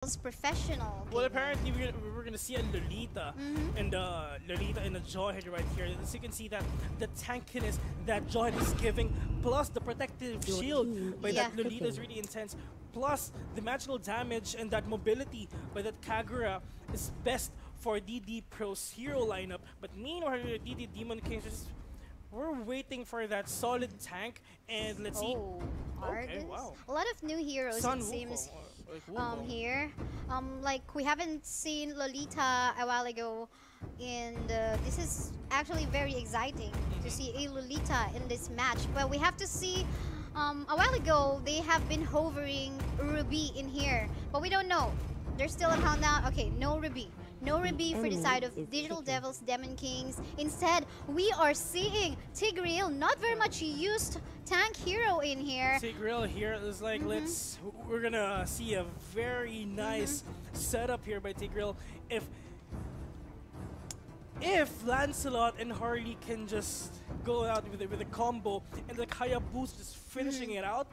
professional. Well, apparently we're gonna see a Lolita and Lolita in the jawhead right here. As you can see that the tankiness that jawhead is giving, plus the protective shield by that Lolita is really intense. Plus the magical damage and that mobility by that Kagura is best for DD Pro's hero lineup. But meanwhile, DD Demon Kings we're waiting for that solid tank, and let's see. Okay, wow. A lot of new heroes it seems here. Like we haven't seen Lolita a while ago, and this is actually very exciting to see a Lolita in this match. But we have to see. A while ago, they have been hovering Ruby in here, but we don't know. There's still a countdown. Okay, no Ruby. No Ruby for the side of Digital Devils, Demon Kings. Instead, we are seeing Tigreal, not very much used tank hero in here. Tigreal here is like, we're gonna see a very nice setup here by Tigreal. If Lancelot and Harley can just go out with a combo and the Hayabusa just finishing it out,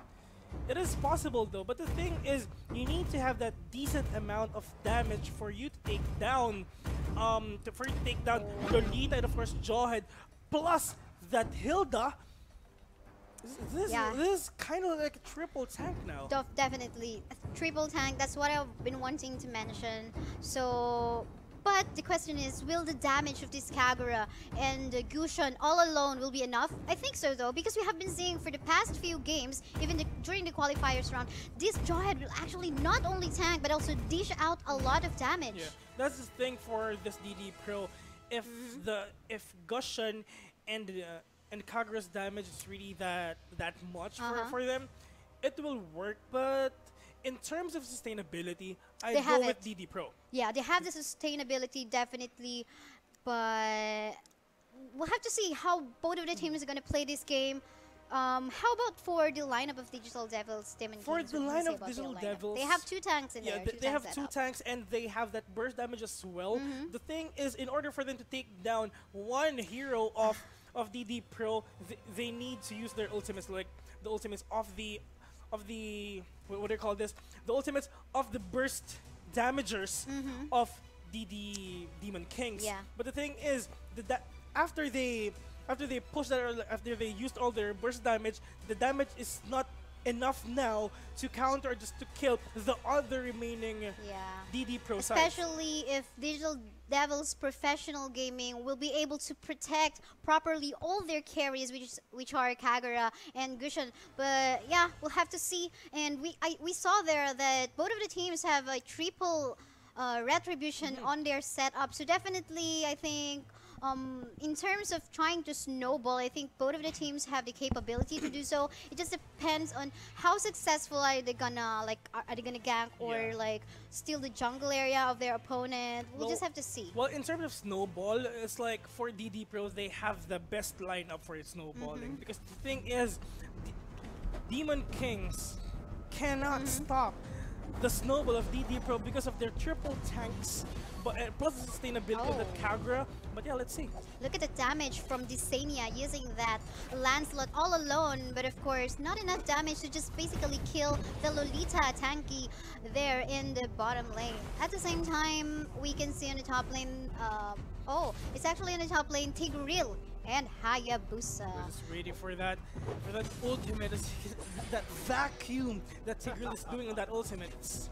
it is possible though. But the thing is, you need to have that decent amount of damage for you to take down, Lolita and of course Jawhead, plus that Hilda. This is kind of like a triple tank now. Definitely a triple tank. That's what I've been wanting to mention. So. But the question is, will the damage of this Kagura and Gusion all alone will be enough? I think so though, because we have been seeing for the past few games, even during the qualifiers round, this Jawhead will actually not only tank but also dish out a lot of damage. Yeah, that's the thing for this DD Pro. If Gusion and Kagura's damage is really that much for them, it will work. But in terms of sustainability, I go with DD Pro. Yeah, they have the sustainability definitely, but we'll have to see how both of the teams are going to play this game. How about for the lineup of Digital Devils, Demon Kings? For the lineup of Digital Devils, they have two tanks in there. They have two tanks and they have that burst damage as well. The thing is, in order for them to take down one hero of DD Pro, they need to use their ultimates, like the ultimates of the what do you call this? The ultimates of the burst damagers of DD Demon Kings. Yeah. But the thing is that after they push that, or after they used all their burst damage, the damage is not enough now to counter or just to kill the other remaining DD Pro sides. Especially if Digital Devils Professional Gaming will be able to protect properly all their carries, which are Kagura and Gusion. But yeah, we'll have to see. And we saw there that both of the teams have a triple retribution on their setup. So definitely, I think in terms of trying to snowball, I think both of the teams have the capability to do so. It just depends on how successful are they gonna are they gonna gank or like steal the jungle area of their opponent. We'll just have to see. Well, in terms of snowball, it's like for DD Pros, they have the best lineup for snowballing because the thing is, Demon Kings cannot stop the snowball of DD Pro because of their triple tanks, but plus the sustainability of the Kagura. But yeah, let's see. Look at the damage from Disania using that Lancelot all alone, but of course not enough damage to just basically kill the Lolita tanky there in the bottom lane. At the same time, we can see on the top lane, it's actually on the top lane, Tigreal and Hayabusa. We're just waiting for that ultimate, that vacuum that Tigreal is doing in that ultimate.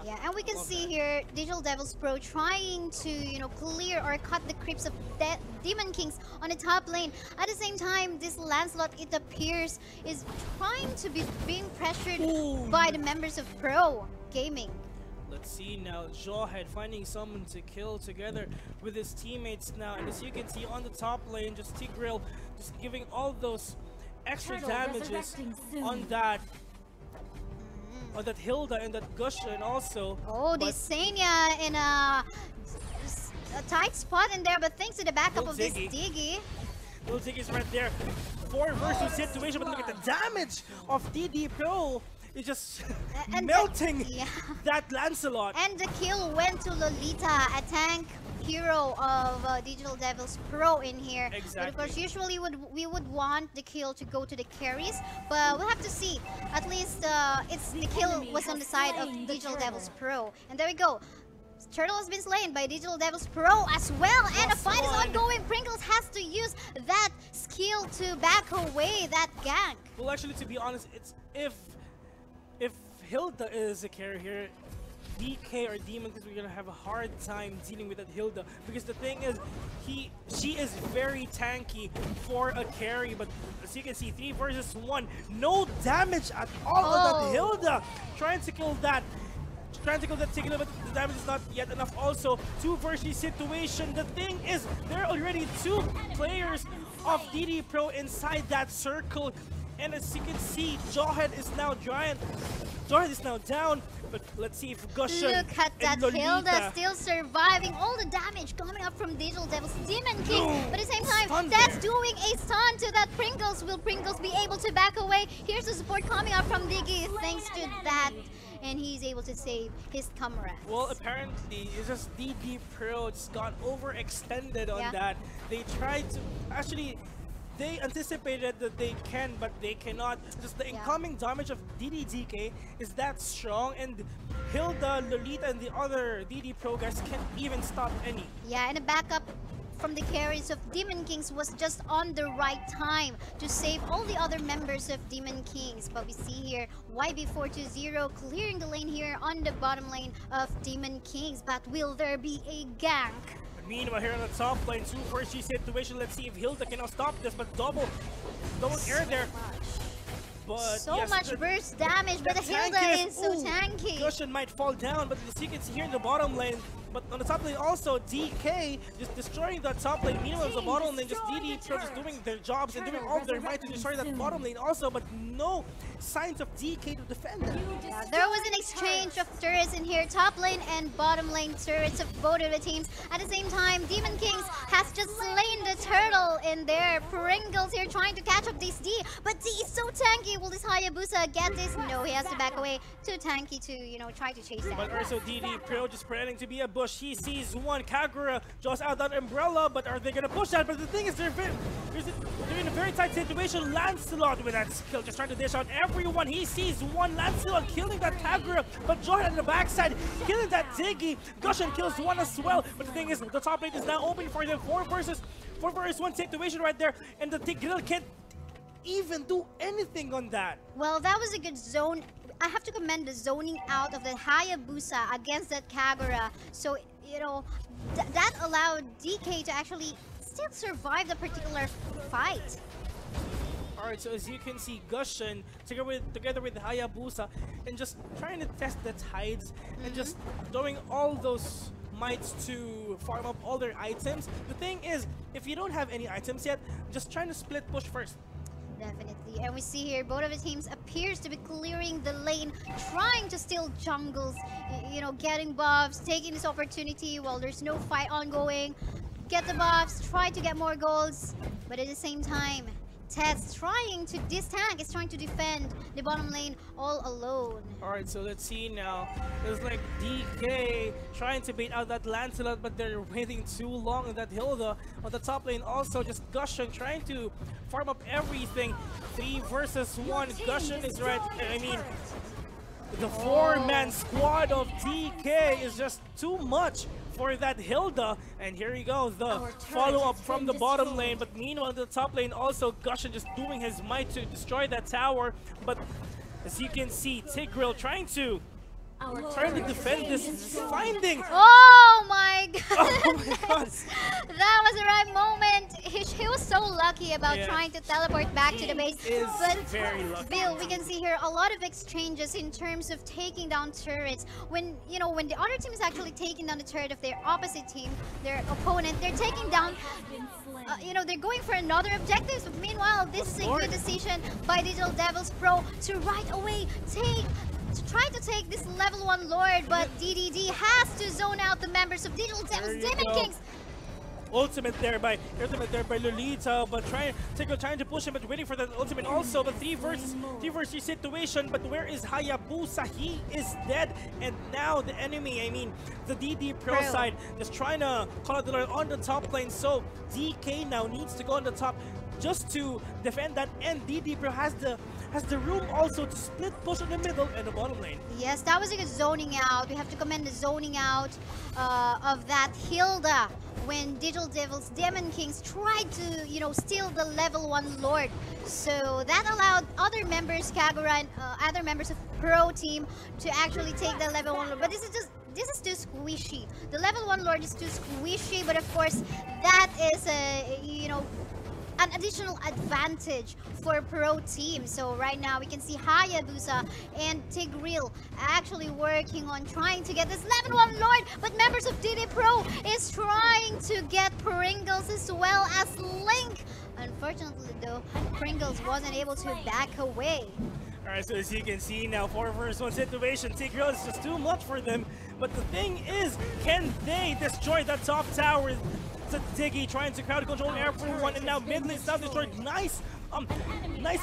Yeah, and we can see here Digital Devils Pro trying to, clear or cut the creeps of Demon Kings on the top lane. At the same time, this Lancelot, it appears, is trying to be being pressured by the members of Pro Gaming. Let's see now, Jawhead finding someone to kill together with his teammates now. And as you can see on the top lane, just Tigreal just giving all those extra damages on that Hilda and that Gusion also. Disania in a tight spot in there, but thanks to the backup of this Diggy. Little Diggy's right there. 4 versus situation, but look at the damage of DD Pro. It's just melting that Lancelot. And the kill went to Lolita, a tank hero of Digital Devils Pro in here. Exactly. But of course, usually we would want the kill to go to the carries, but we'll have to see. At least the kill was on the side of Digital Devils Pro. And there we go. Turtle has been slain by Digital Devils Pro as well, and a fight is ongoing. Pringles has to use that skill to back away that gank. Well, actually, to be honest, it's if Hilda is a carry here, DK or Demon Kings, we're gonna have a hard time dealing with that Hilda, because the thing is, she is very tanky for a carry. But as you can see, 3 versus 1, no damage at all on that Hilda. Trying to kill that Tigreal, but the damage is not yet enough. Also, 2 versus situation. The thing is, there are already 2 players of DD Pro inside that circle, and as you can see, Jawhead is now down. But let's see if Gushon Look at that and Lolita Hilda still surviving all the damage coming up from Digital Devils Demon King. But at the same time, Stun that's there. doing a stun to that Pringles. Will Pringles be able to back away? Here's the support coming up from Diggy thanks to that. And he's able to save his comrades. Well, apparently, it's just DD Pro just got overextended on that. They tried to... Actually, they anticipated that they can, but they cannot. Just the incoming damage of DDDK is that strong, and Hilda, Lolita, and the other DD Pro guys can't even stop any. Yeah, and a backup from the carries of Demon Kings was just on the right time to save all the other members of Demon Kings. But we see here YB420 clearing the lane here on the bottom lane of Demon Kings. But will there be a gank? Meanwhile, here on the top lane, 2 versus situation. Let's see if Hilda can now stop this, but double air there. But so yes, much burst damage, but the Hilda is so tanky. Gushon might fall down, but as you can see here in the bottom lane, but on the top lane also, DK just destroying that top lane. Meanwhile, the bottom lane, just DD Pro just doing their jobs and doing all their might to destroy that bottom lane also, but no signs of DK to defend them. Yeah, there was an exchange of turrets in here, top lane and bottom lane turrets of both of the teams. At the same time, Demon Kings has just slain the turtle in there. Pringles here trying to catch up this D, but D is so tanky. Will this Hayabusa get this? No, he has to back away. Too tanky to, you know, try to chase that. But also DD Pro just pretending to be a bush. He sees one. Kagura draws out that umbrella, but are they gonna push that? But the thing is, they're in a very tight situation. Lancelot with that skill, just trying to dish out everyone. He sees one. Lancelot killing that Kagura, but Jawhead on the backside killing that Diggy. Gushon kills one as well. But the thing is, the top lane is now open for them. 4 versus 1 situation right there, and the Tigreal can't even do anything on that. Well, that was a good zone. I have to commend the zoning out of the Hayabusa against that Kagura. So, you know, that allowed DK to actually still survive the particular fight. Alright, so as you can see, Gushon together with Hayabusa and just trying to test the tides and just doing all those mites to farm up all their items. The thing is, if you don't have any items yet, just trying to split push first. Definitely, and we see here both of the teams appears to be clearing the lane, trying to steal jungles, you know, getting buffs, taking this opportunity while there's no fight ongoing. Get the buffs, try to get more golds, but at the same time, Ted's trying to, this tank is trying to defend the bottom lane all alone. Alright, so let's see now. There's like DK trying to bait out that Lancelot, but they're waiting too long on that Hilda. On the top lane also, just Gushon trying to farm up everything. 3 versus 1. Gushon is right. I mean, the 4-man squad of DK is just too much for that Hilda, and here he goes, the follow-up from the bottom lane. But meanwhile, the top lane also, Gushon just doing his might to destroy that tower. But as you can see, Tigreal trying to defend this finding. Oh my god! Oh my god! That was the right moment. He was so lucky about trying to teleport back to the base. But very lucky. Bill, we can see here a lot of exchanges in terms of taking down turrets. When, you know, when the other team is actually taking down the turret of their opposite team, their opponent, they're taking down, you know, they're going for another objective. But meanwhile, this is a good decision by Digital Devils Pro to right away try to take this level 1 Lord, but DDD has to zone out the members of Digital Devils Demon Kings. ultimate there by Lolita, but trying to push him, but waiting for the ultimate also. The 3 versus 3 situation, but where is Hayabusa? He is dead, and now the enemy, I mean the DD Pro side, just trying to call out the Lord on the top lane. So DK now needs to go on the top just to defend that, and DD Pro has the room also to split push in the middle and the bottom lane. Yes, that was a good zoning out. We have to commend the zoning out of that Hilda when Digital Devils, Demon Kings tried to, you know, steal the level 1 Lord. So that allowed other members, Kagura and other members of Pro team to actually take the level 1 Lord. But this is too squishy. The level 1 Lord is too squishy, but of course that is a, you know, an additional advantage for Pro team. So right now we can see Hayabusa and Tigreal actually working on trying to get this level 1 Lord, but members of DD Pro is trying to get Pringles as well as Link. Unfortunately though, Pringles wasn't able to back away. Alright, so as you can see now, 4 versus 1 situation, Tigreal is just too much for them. But the thing is, can they destroy that top tower? Diggy trying to crowd control everyone, and now mid lane is now destroyed. Nice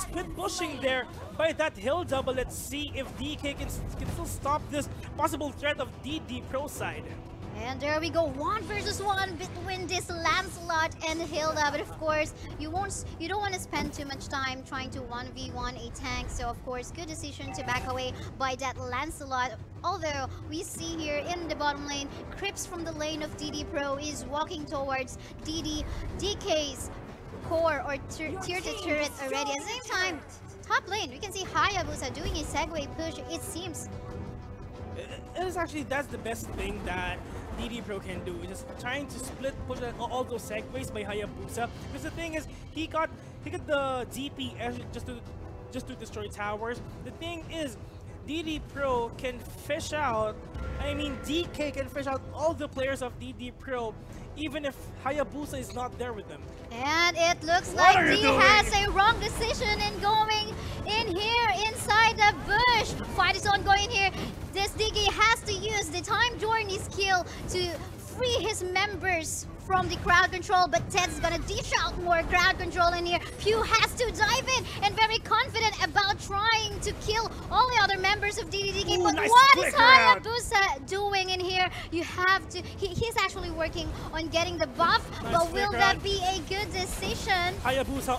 split pushing there by that Hilda, but let's see if DK can still stop this possible threat of DD Pro side. And there we go, 1 versus 1 between this Lancelot and Hilda. But of course, you don't want to spend too much time trying to 1v1 a tank. So of course, good decision to back away by that Lancelot. Although we see here in the bottom lane, Crips from the lane of DD Pro is walking towards DK's core or tier to turret already. At the same time, top lane, we can see Hayabusa doing a segue push. It seems it is actually, that's the best thing that DD Pro can do, just trying to split push all those segues by Hayabusa. Because the thing is, he got the DPS just to destroy towers. The thing is, DD Pro can fish out, I mean DK can fish out all the players of DD Pro, even if Hayabusa is not there with them. And it looks like he has a wrong decision in going in here inside the bush. Fight is ongoing here. This DK has to use the time journey skill to free his members from the crowd control, but Ted's gonna dish out more crowd control in here. Pew has to dive in and very confident about trying to kill all the other members of DDDK. But nice what is Hayabusa doing in here? You have to, he's actually working on getting the buff, but will that be a good decision? Hayabusa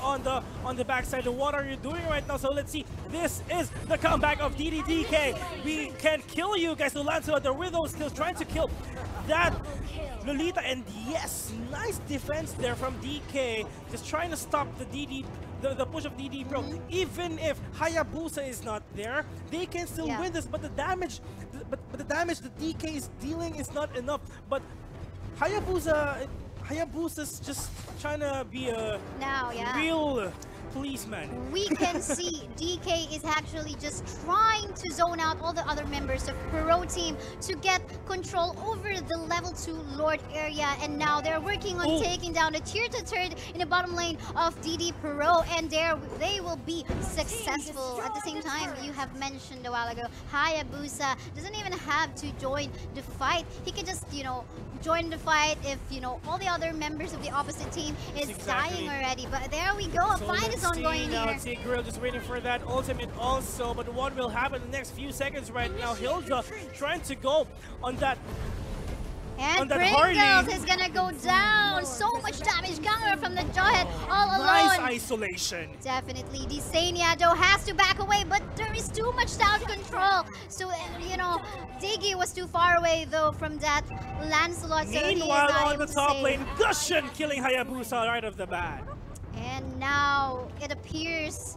on the backside. What are you doing right now? So let's see. This is the comeback of DDDK. We can kill you guys. So Lancelot, the Widow skills, trying to kill that Lolita, and yes, nice defense there from DK, just trying to stop the push of DD Pro. Even if Hayabusa is not there, they can still win this, but the damage that DK is dealing is not enough. But Hayabusa's just trying to be a real policeman. We can see DK is actually just trying to zone out all the other members of Pro team to get control over the level 2 Lord area, and now they're working on taking down the tier 2 turret in the bottom lane of DD Pro, and there they will be successful. At the same time, you have mentioned a while ago, Hayabusa doesn't even have to join the fight. He can just, you know, join the fight if, you know, all the other members of the opposite team is dying already. But there we go, a fight is ongoing here. Tigreal just waiting for that ultimate also, but what will happen in the next few seconds right now? Hilda trying to go on that. And Pringles is gonna go down. So much damage counter from the Jawhead all alone. Nice isolation. Definitely. Desania though has to back away, but there is too much tower control. So, you know, Diggy was too far away though from that Lancelot. So meanwhile, on the top lane, Gushin killing Hayabusa right off the bat. And now it appears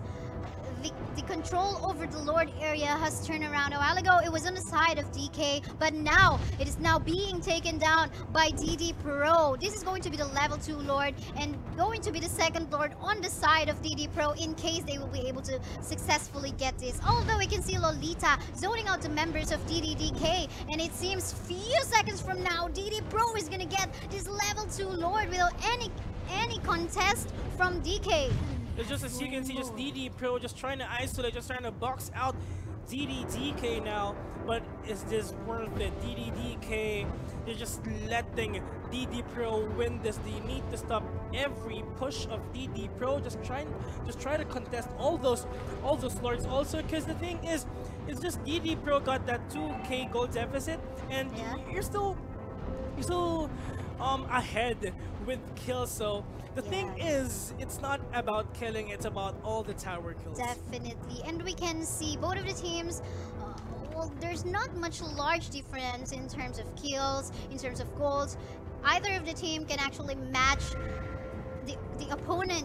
the control over the Lord area has turned around. A while ago, it was on the side of DK, but now it is now being taken down by DD Pro. This is going to be the level 2 Lord and going to be the second Lord on the side of DD Pro in case they will be able to successfully get this. Although we can see Lolita zoning out the members of DDDK, and it seems few seconds from now, DD Pro is gonna get this level 2 Lord without any contest from DK. It's just, as you can see, just DD Pro just trying to isolate, just trying to box out DDDK now. But is this worth it? DDDK DDK, you're just letting DD Pro win this. They need to stop every push of DD Pro. Just try to contest all those lords also, because the thing is, it's just DD Pro got that 2k gold deficit, and you're still ahead with kills. So the thing is, it's not about killing, it's about all the tower kills. Definitely. And we can see both of the teams, well, there's not much large difference in terms of kills, in terms of goals. Either of the team can actually match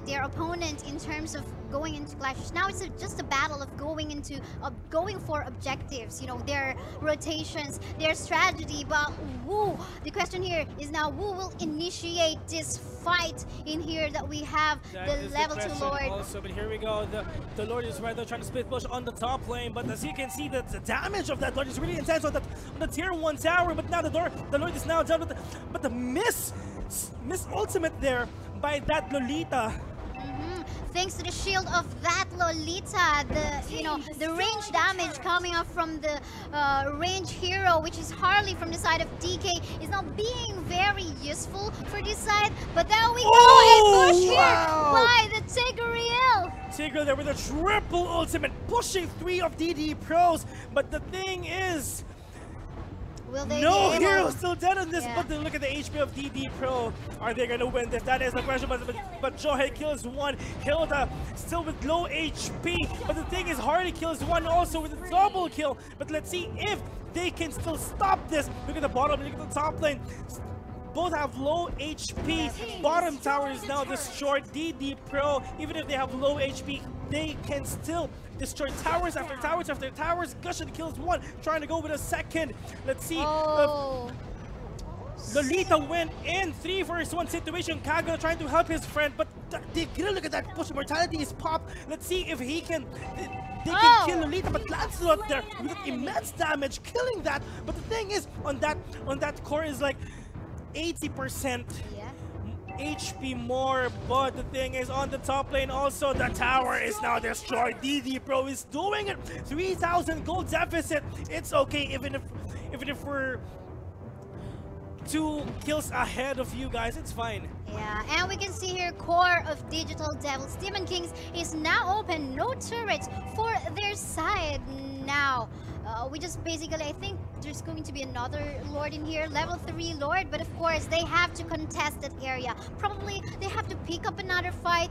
their opponent in terms of going into clashes. Now it's just a battle of going for objectives, you know, their rotations, their strategy. But the question here is now who will initiate this fight in here that we have the level 2 Lord. Also, but here we go. The Lord is right there trying to split push on the top lane, but as you can see, the damage of that Lord is really intense on the tier 1 tower. But now the Lord is now down, but the miss ultimate there by that Lolita. Thanks to the shield of that Lolita, the range damage coming up from the range hero, which is Harley from the side of DK, is now being very useful for this side. But there we go, a push here by the Tigreal. Tigreal there with a triple ultimate, pushing 3 of DD Pros. But the thing is, will they no hero still dead on this, but then look at the HP of DD Pro. Are they gonna win this? That is the question, but Johe kills 1. Hilda still with low HP, but the thing is, Harley kills 1 also with a double kill. But let's see if they can still stop this. Look at the bottom, look at the top lane. Both have low HP. Bottom tower is now destroyed. DD Pro, even if they have low HP, they can still destroy towers after towers after towers. Gusion kills 1, trying to go with a second. Let's see. Lolita went in 3 vs 1 situation. Kagura trying to help his friend, but look at that push. Mortality is popped. Let's see if he can. They can kill Lolita, but Lancelot there with immense damage, killing that. But the thing is, on that core is like 80% HP more. But the thing is, on the top lane also, the tower is now destroyed. DD Pro is doing it. 3,000 gold deficit. It's okay, even if we're 2 kills ahead of you guys, it's fine. Yeah, and we can see here core of Digital Devils. Demon Kings is now open. No turrets for their side now. We just basically, I think there's going to be another Lord in here, level 3 Lord, but of course they have to contest that area. Probably they have to pick up another fight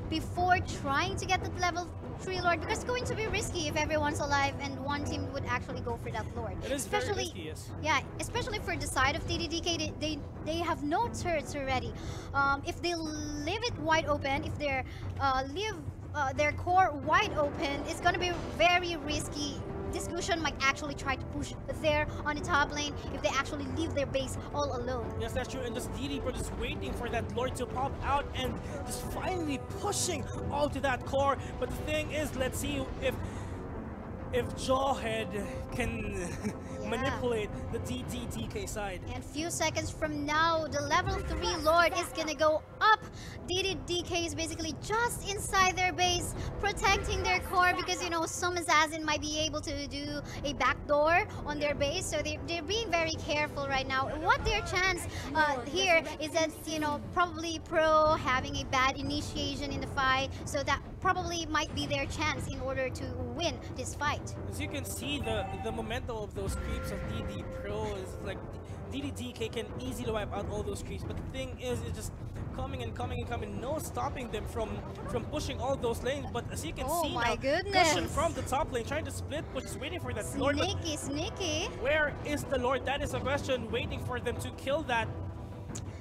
before trying to get that level 3 Lord, because it's going to be risky if everyone's alive and one team would actually go for that Lord. It is very risky, yes. Yeah, especially for the side of DDDK, they have no turrets already. If they leave it wide open, if they leave their core wide open, it's gonna be very risky. This Gusion might actually try to push there on the top lane if they actually leave their base all alone. Yes, that's true. And just DD Pro just waiting for that Lord to pop out and just finally pushing all to that core. But the thing is, let's see if Jawhead can manipulate the DDDK side. And few seconds from now, the level 3 Lord is gonna go up. DDDK is basically just inside their base, protecting their core, because you know some assassin might be able to do a backdoor on their base, so they're being very careful right now. What their chance here is that, you know, probably Pro having a bad initiation in the fight, so that probably might be their chance in order to win this fight. As you can see, the momentum of those creeps of DD Pro is like DDDK can easily wipe out all those creeps, but the thing is, it's just coming and coming and coming, no stopping them from pushing all those lanes. But as you can see now, Gusion from the top lane trying to split push, is waiting for that Lord. Sneaky. Where is the Lord? That is a question, waiting for them to kill that.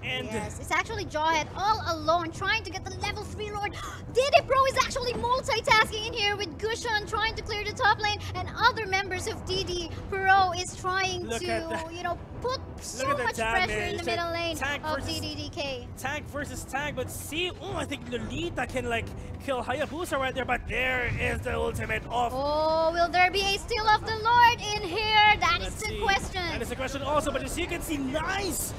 And yes, it's actually Jawhead all alone trying to get the level 3 Lord. DD Pro is actually multitasking in here with Gusion trying to clear the top lane, and other members of DD Pro is trying to, you know, put so much pressure in the middle lane of DDDK. Tank versus tank, but see, I think Lolita can like kill Hayabusa right there, but there is the ultimate off. Oh, will there be a steal of the Lord in here? That is the question. That is the question also, but as you can see, nice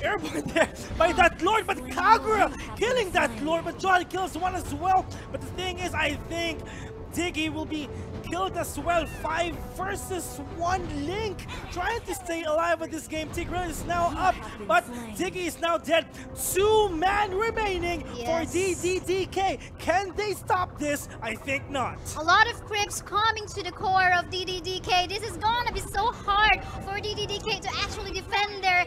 airborne there by that Lord, but Kagura killing that Lord, but John kills 1 as well. But the thing is, I think Diggy will be killed as well. 5 versus 1 Link. Trying to stay alive with this game. Tigreal is now up, but Diggy is now dead. 2 man remaining for DDDK. Can they stop this? I think not. A lot of creeps coming to the core of DDDK. This is gonna be so hard for DDDK to actually defend their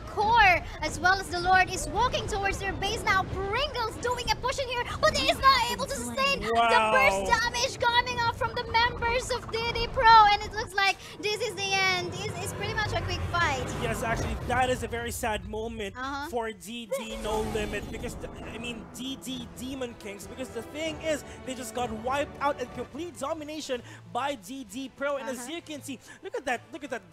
core, as well as the Lord is walking towards their base now. Pringle's doing a push in here, but he is not able to sustain the burst damage coming up from the members of DD Pro, and it looks like this is the end. It's pretty much a quick fight. Yes, actually, that is a very sad moment for DD No Limit, because I mean DD Demon Kings, because the thing is they just got wiped out in complete domination by DD Pro, and as you can see, look at that